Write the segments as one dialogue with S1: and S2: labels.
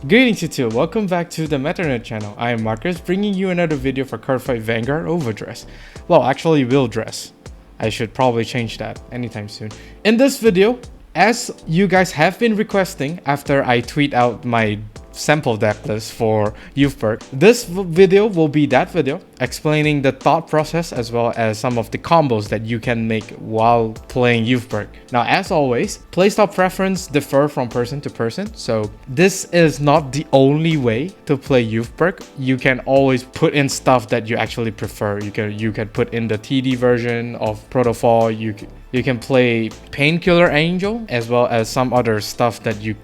S1: Greetings YouTube, welcome back to the MetaNerd channel. I am Marcus, bringing you another video for Cardfight Vanguard Overdress. Well, actually will dress. I should probably change that anytime soon. In this video, as you guys have been requesting after I tweet out my sample deck list for Youthberk, this video will be that video explaining the thought process as well as some of the combos that you can make while playing Youthberk. Now, as always, playstyle preference differ from person to person, so this is not the only way to play Youthberk. You can always put in stuff that you actually prefer. You can put in the TD version of Protofall. You can play Painkiller Angel as well as some other stuff that you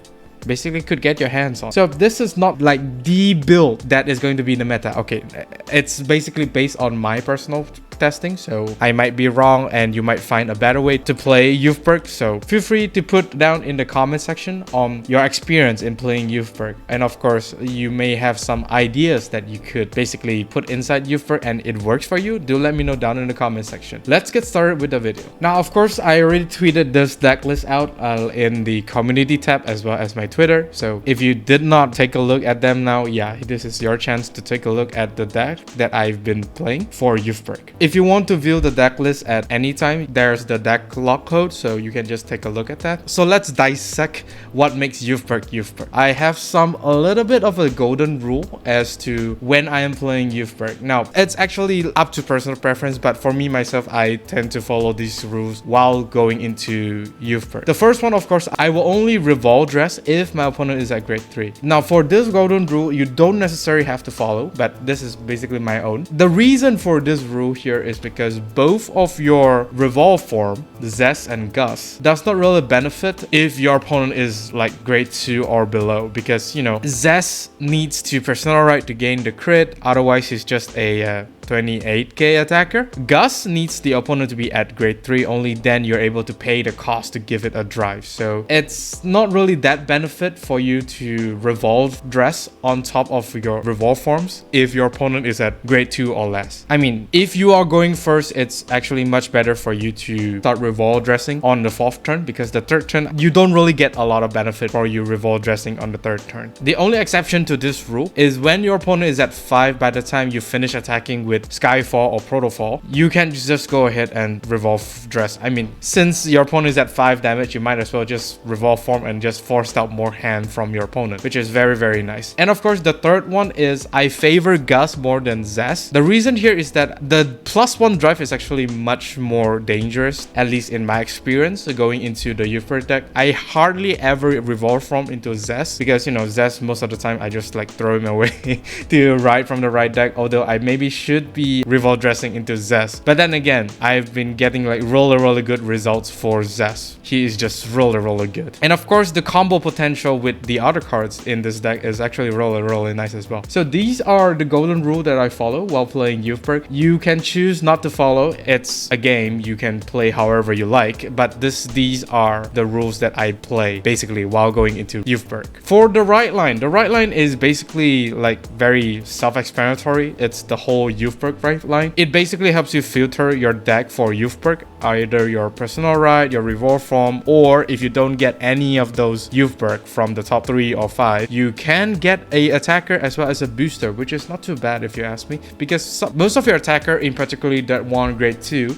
S1: basically could get your hands on. So this is not like the build that is going to be the meta. Okay, it's basically based on my personal testing, so I might be wrong and you might find a better way to play Youthberk. So feel free to put down in the comment section on your experience in playing Youthberk, and of course you may have some ideas that you could basically put inside Youthberk and it works for you. Do let me know down in the comment section. Let's get started with the video. Now, of course, I already tweeted this deck list out in the community tab as well as my Twitter, so if you did not take a look at them now, yeah, this is your chance to take a look at the deck that I've been playing for Youthberk. If you want to view the deck list at any time, there's the deck lock code, so you can just take a look at that. So let's dissect what makes Youthberk Youthberk. I have a little bit of a golden rule as to when I am playing Youthberk. Now, it's actually up to personal preference, but for me myself, I tend to follow these rules while going into Youthberk. The first one, of course, I will only RevolDress if my opponent is at grade 3. Now, for this golden rule, you don't necessarily have to follow, but this is basically my own. The reason for this rule here is because both of your RevolForm, Zest and Gus, does not really benefit if your opponent is like grade 2 or below, because, you know, Zest needs to personal right to gain the crit, otherwise he's just a 28k attacker. Gus needs the opponent to be at grade 3, only then you're able to pay the cost to give it a drive. So it's not really that benefit for you to RevolDress on top of your RevolForms if your opponent is at grade 2 or less. I mean, if you are going first, it's actually much better for you to start RevolDressing on the 4th turn, because the 3rd turn you don't really get a lot of benefit for you RevolDressing on the 3rd turn. The only exception to this rule is when your opponent is at 5 by the time you finish attacking with Skyfall or Protofall, you can just go ahead and RevolDress. I mean, since your opponent is at 5 damage, you might as well just RevolForm and just force out more hand from your opponent, which is very, very nice. And of course, the third one is I favor Gus more than Zest. The reason here is that the +1 drive is actually much more dangerous, at least in my experience going into the Youthberk deck. I hardly ever RevolForm into Zest because, you know, Zest most of the time I just like throw him away to right from the right deck, although I maybe should be RevolDressing into Zest. But then again, I've been getting like really good results for Zest. He is just really good. And of course, the combo potential with the other cards in this deck is actually really nice as well. So these are the golden rule that I follow while playing Youthberk. You can choose not to follow. It's a game. You can play however you like, but these are the rules that I play basically while going into Youthberk. For the Rideline, the Rideline is basically like very self-explanatory. It's the whole Youthberk Rideline. It basically helps you filter your deck for Youthberk, either your personal ride, your RevolForm, or if you don't get any of those Youthberk from the top 3 or 5, you can get a attacker as well as a booster, which is not too bad if you ask me, because most of your attacker, in particularly that one grade 2,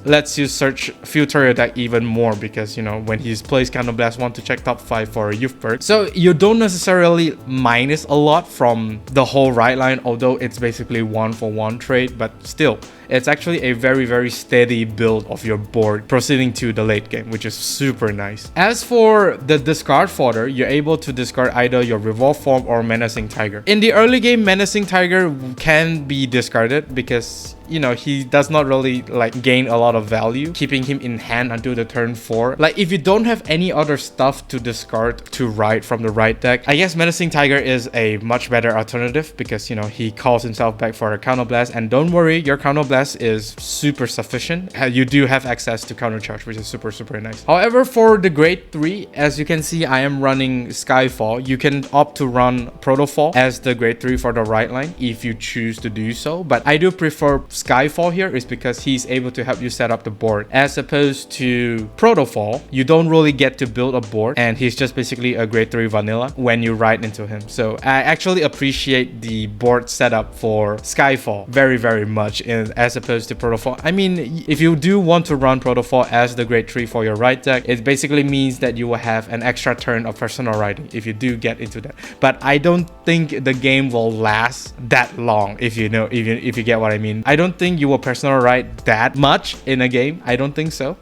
S1: lets you filter your deck even more, because, you know, when he plays Counterblast, want to check top 5 for a Youthberk. So you don't necessarily minus a lot from the whole Rideline, although it's basically 1-for-1 trade, but still, it's actually a very steady build of your board proceeding to the late game, which is super nice. As for the discard fodder, you're able to discard either your RevolForm or Menacing Tiger. In the early game, Menacing Tiger can be discarded because, you know, he does not really like gain a lot of value, keeping him in hand until the turn 4. Like, if you don't have any other stuff to discard to ride from the right deck, I guess Menacing Tiger is a much better alternative because, you know, he calls himself back for a counterblast, and don't worry, your counterblast is super sufficient. You do have access to countercharge, which is super nice. However, for the grade 3, as you can see, I am running Skyfall. You can opt to run Protofall as the grade 3 for the Rideline if you choose to do so, but I do prefer Skyfall here is because he's able to help you set up the board. As opposed to Protofall, you don't really get to build a board, and he's just basically a grade 3 vanilla when you ride into him. So I actually appreciate the board setup for Skyfall very much as opposed to Protofall. I mean, if you do want to run Protofall as the grade 3 for your ride deck, it basically means that you will have an extra turn of personal riding if you do get into that. But I don't think the game will last that long, if you know, even if you get what I mean. I don't think you will personal ride that much in a game. I don't think so.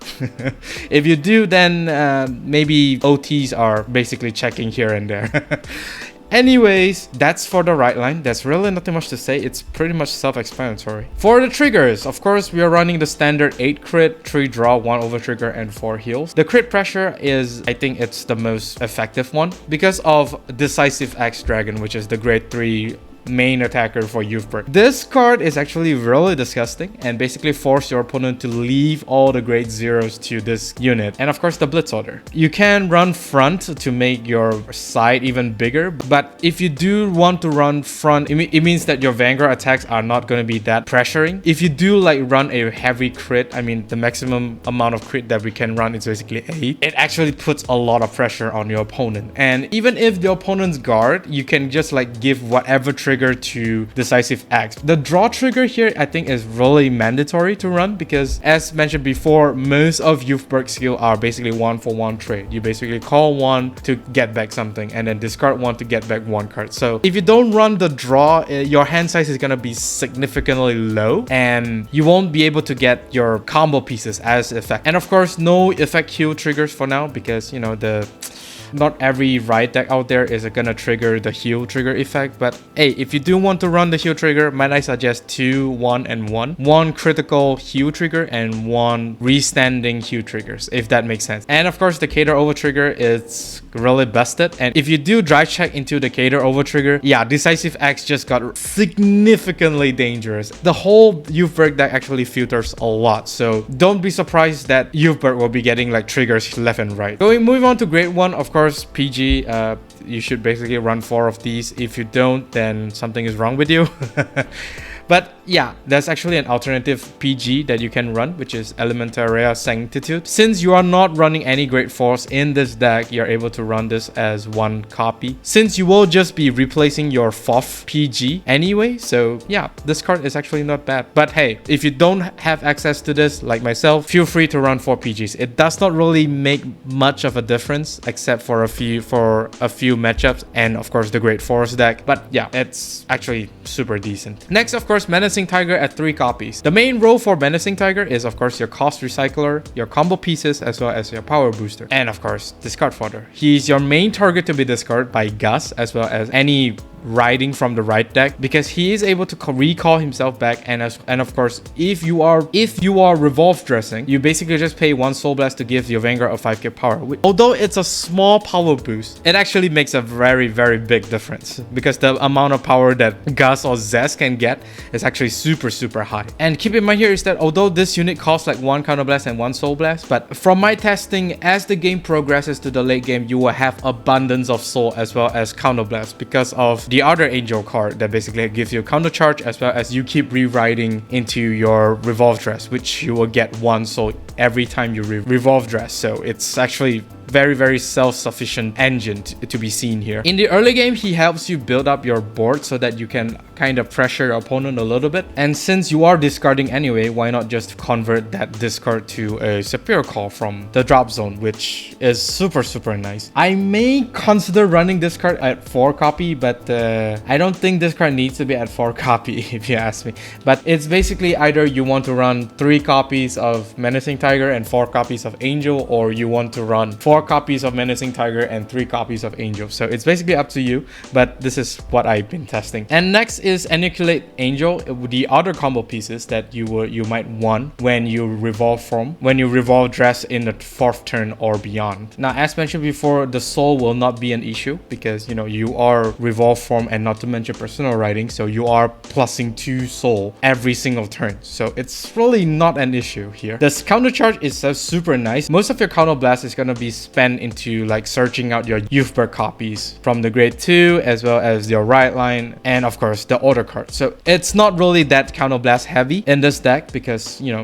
S1: If you do, then maybe OTs are basically checking here and there. Anyways, that's for the Rideline. That's really nothing much to say. It's pretty much self-explanatory. For the triggers, of course, we are running the standard 8 crit, 3 draw, 1 over trigger, and 4 heals. The crit pressure is, I think it's the most effective one because of Decisive Axe Dragon, which is the grade 3 main attacker for Youthberk. This card is actually really disgusting and basically force your opponent to leave all the grade 0s to this unit. And of course the Blitz Order. You can run front to make your side even bigger, but if you do want to run front, it means that your Vanguard attacks are not going to be that pressuring. If you do like run a heavy crit, I mean the maximum amount of crit that we can run is basically 8. It actually puts a lot of pressure on your opponent. And even if the opponent's guard, you can just like give whatever trigger to Decisive Axe. The draw trigger here I think is really mandatory to run because as mentioned before, most of Youthberk skill are basically 1-for-1 trade. You basically call 1 to get back something and then discard 1 to get back 1 card. So if you don't run the draw, your hand size is gonna be significantly low and you won't be able to get your combo pieces as effective. And of course no effect heal triggers for now because you know not every ride deck out there is gonna trigger the heal trigger effect. But hey, if you do want to run the heal trigger, might I suggest 2, 1, and 1. 1 critical heal trigger and 1 restanding heal triggers, if that makes sense. And of course the Keter over trigger is really busted. And if you do drive check into the Keter over trigger, yeah, Decisive Axe just got significantly dangerous. The whole Youthberk deck actually filters a lot, so don't be surprised that Youthberk will be getting like triggers left and right. Moving on to grade 1, of course, PG, you should basically run 4 of these. If you don't, then something is wrong with you. But yeah, there's actually an alternative PG that you can run, which is Elementaria Sanctitude. Since you are not running any grade 4s in this deck, you're able to run this as 1 copy. Since you will just be replacing your 4th PG anyway, so yeah, this card is actually not bad. But hey, if you don't have access to this, like myself, feel free to run 4 PGs. It does not really make much of a difference except for a few matchups and of course the grade 4s deck. But yeah, it's actually super decent. Next, of course, Menacing Tiger at 3 copies. The main role for Menacing Tiger is of course your cost recycler, your combo pieces, as well as your power booster, and of course discard fodder. He's your main target to be discarded by Gus, as well as any riding from the right deck, because he is able to recall himself back. And of course, if you are revolve dressing, you basically just pay 1 soul blast to give your Vanguard a 5k power. Although it's a small power boost, it actually makes a very big difference because the amount of power that Gus or Zest can get is actually super high. And keep in mind here is that although this unit costs like 1 counter blast and 1 soul blast, but from my testing, as the game progresses to the late game, you will have abundance of soul as well as counter blast because of the other angel card that basically gives you counter charge, as well as you keep rewriting into your RevolForms, which you will get 1 soul every time you revolve dress. So it's actually very self-sufficient engine to be seen here. In the early game, he helps you build up your board so that you can kind of pressure your opponent a little bit. And since you are discarding anyway, why not just convert that discard to a superior call from the drop zone, which is super nice. I may consider running this card at 4 copy, but I don't think this card needs to be at 4 copy if you ask me. But it's basically either you want to run 3 copies of Menacing Tiger and 4 copies of Angel, or you want to run 4 copies of Menacing Tiger and 3 copies of Angel. So it's basically up to you, but this is what I've been testing. And next is Enucleate Angel, the other combo pieces that you might want when you revolve dress in the 4th turn or beyond. Now, as mentioned before, the soul will not be an issue because you are revolve form and not to mention personal riding, so you are plussing 2 soul every single turn. So it's really not an issue here. This counter charge is super nice. Most of your counter blast is gonna be spend into like searching out your Youthberk copies from the grade 2 as well as your Rideline and of course the order card. So it's not really that counterblast heavy in this deck because you know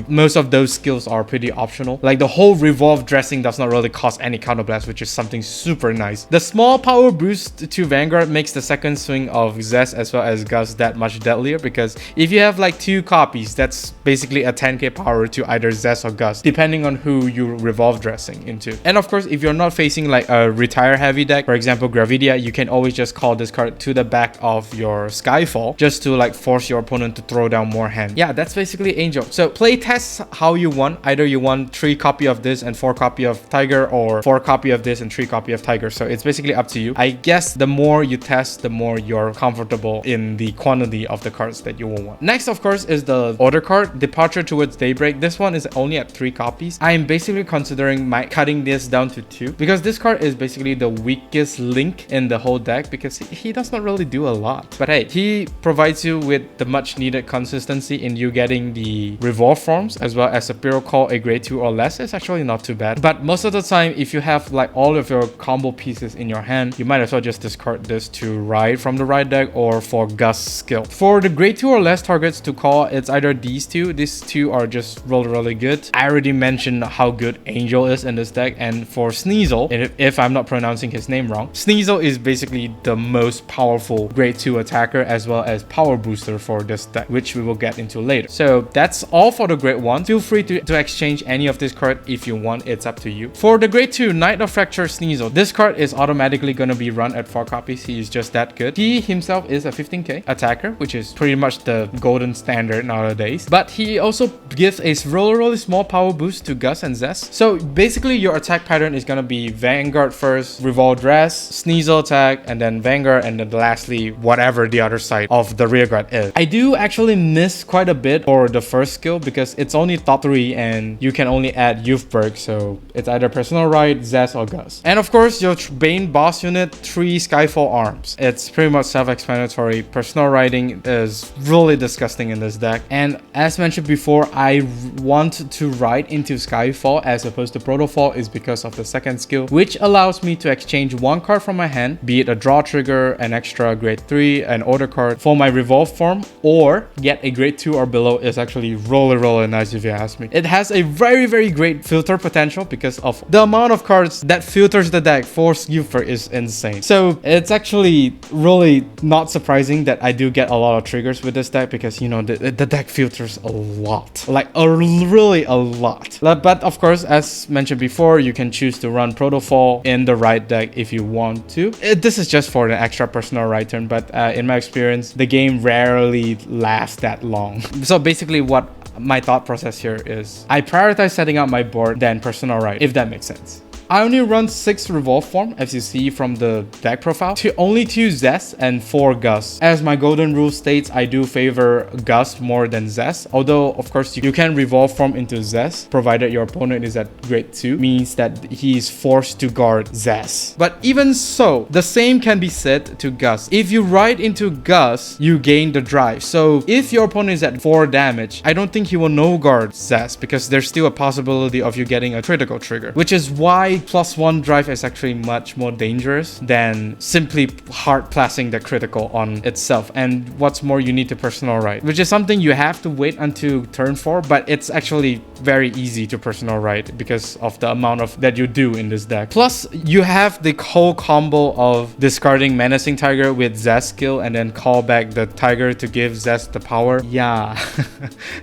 S1: most of those skills are pretty optional. Like the whole revolve dressing does not really cost any counterblast, which is something super nice. The small power boost to Vanguard makes the second swing of Zest as well as Gust that much deadlier, because if you have like 2 copies, that's basically a 10k power to either Zest or Gust depending on who you revolve dressing into. And of course, if you're not facing like a retire heavy deck, for example Gravidia, you can always just call this card to the back of your Skyfall just to like force your opponent to throw down more hand. Yeah, that's basically Angel. So play test how you want. Either you want 3 copy of this and 4 copy of Tiger, or 4 copy of this and 3 copy of Tiger. So it's basically up to you. I guess the more you test, the more you're comfortable in the quantity of the cards that you will want. Next, of course, is the order card, Departure Towards Daybreak. This one is only at 3 copies. I am basically considering cutting this down to 2 because this card is basically the weakest link in the whole deck because he does not really do a lot. But hey, he provides you with the much needed consistency in you getting the RevolForms as well as a Piro Call a grade 2 or less. It's actually not too bad. But most of the time, if you have like all of your combo pieces in your hand, you might as well just discard this to ride from the ride deck or for Gust skill. For the grade 2 or less targets to call, it's either these two. These two are just really good. I already mentioned how good Angel is in this deck, and for Schneizal, if I'm not pronouncing his name wrong, Schneizal is basically the most powerful grade 2 attacker as well as power booster for this deck, which we will get into later. So that's all for the grade 1. Feel free to exchange any of this card if you want. It's up to you. For the grade 2 Knight of Fracture Schneizal, this card is automatically going to be run at 4 copies. He is just that good. He himself is a 15k attacker, which is pretty much the golden standard nowadays, but he also gives a really small power boost to Gust and Zest. So basically your attack pattern is going to be Vanguard first, RevolDress, Schneizal attack, and then Vanguard, and then lastly whatever the other side of the rear guard is. I do actually miss quite a bit for the first skill because it's only top 3 and you can only add Youthberk, so it's either Personal Ride, Zest, or Gust. And of course your main boss unit, 3 Skyfall arms. It's pretty much self-explanatory. Personal riding is really disgusting in this deck, and as mentioned before, I want to ride into Skyfall as opposed to Protofall is because of the second skill, which allows me to exchange 1 card from my hand, be it a draw trigger, an extra grade 3, an order card for my revolve form, or get a grade 2 or below. Is actually really nice if you ask me. It has a very great filter potential because of the amount of cards that filters the deck for Youthberk is insane. So it's actually really not surprising that I do get a lot of triggers with this deck because, you know, the deck filters a lot, like really a lot. But of course, as mentioned before, you can choose to run Protofall in the right deck if you want to. This is just for the extra personal right turn, but in my experience, the game rarely lasts that long. So basically what my thought process here is I prioritize setting up my board than personal right, if that makes sense. I only run 6 RevolForm, as you see from the deck profile, to only 2 Zest and 4 Gust. As my golden rule states, I do favor Gust more than Zest, although of course you can RevolForm into Zest, provided your opponent is at grade 2, means that he is forced to guard Zest. But even so, the same can be said to Gust. If you ride into Gust, you gain the drive. So if your opponent is at 4 damage, I don't think he will no guard Zest because there's still a possibility of you getting a critical trigger, which is why +1 drive is actually much more dangerous than simply hard placing the critical on itself. And what's more, you need to personal ride, which is something you have to wait until turn 4, but it's actually very easy to personal ride because of the amount of that you do in this deck. Plus, you have the whole combo of discarding Menacing Tiger with Zest skill and then call back the Tiger to give Zest the power. Yeah,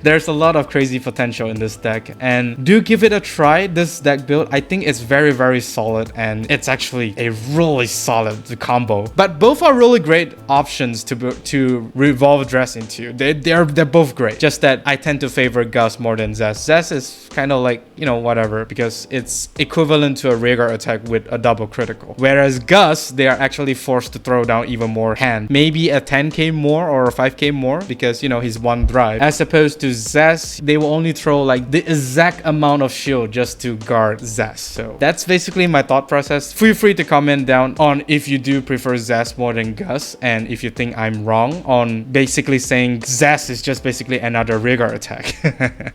S1: there's a lot of crazy potential in this deck, and do give it a try. This deck build, I think it's very solid, and it's actually a really solid combo. But both are really great options to revolve dress into. They're both great, just that I tend to favor Gust more than Zest. Zest is kind of like, you know, whatever, because it's equivalent to a rearguard attack with a double critical, whereas Gust, they are actually forced to throw down even more hand, maybe a 10k more or a 5k more, because, you know, he's 1 drive, as opposed to Zest, they will only throw like the exact amount of shield just to guard Zest. So that's that's basically my thought process. Feel free to comment down on if you do prefer Zest more than Gus, and if you think I'm wrong on basically saying Zest is just basically another rearguard attack.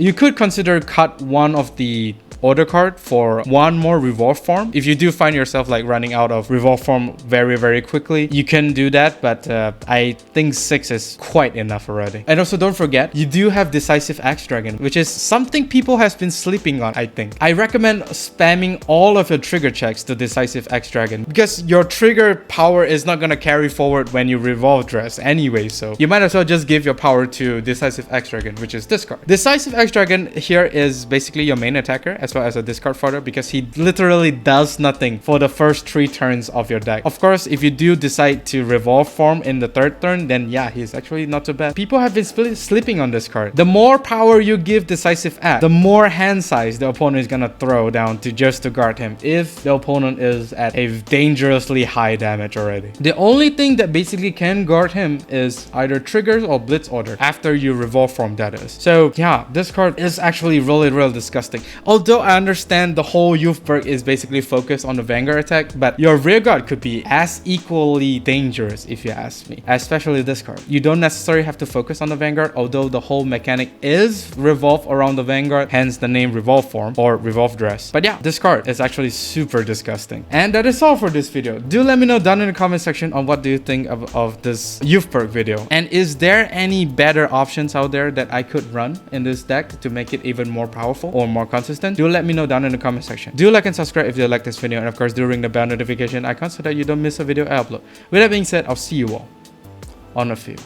S1: You could consider cut one of the order card for one more RevolForm. If you do find yourself like running out of RevolForm very quickly, you can do that, but I think 6 is quite enough already. And also don't forget, you do have Decisive Axe Dragon, which is something people has been sleeping on, I think. I recommend spamming all of your trigger checks to Decisive Axe Dragon, because your trigger power is not gonna carry forward when you RevolDress anyway, so you might as well just give your power to Decisive Axe Dragon, which is this card. Decisive Axe Dragon here is basically your main attacker, as well as a discard fodder, because he literally does nothing for the first 3 turns of your deck. Of course, if you do decide to RevolForm in the 3rd turn, then yeah, he's actually not too bad. People have been sleeping on this card. The more power you give Decisive Axe, the more hand size the opponent is gonna throw down to just to guard him if the opponent is at a dangerously high damage already. The only thing that basically can guard him is either triggers or blitz order after you RevolForm, that is. So yeah, this card is actually really disgusting. Although I understand the whole Youthberk is basically focused on the Vanguard attack, but your rearguard could be as equally dangerous if you ask me, especially this card. You don't necessarily have to focus on the Vanguard, although the whole mechanic is revolved around the Vanguard, hence the name RevolForm or RevolDress. But yeah, this card is actually super disgusting. And that is all for this video. Do let me know down in the comment section on what do you think of this Youthberk video, and is there any better options out there that I could run in this deck to make it even more powerful or more consistent? Do let me know down in the comment section. Do like and subscribe if you like this video, and of course do ring the bell notification icon so that you don't miss a video I upload. With that being said, I'll see you all on a few.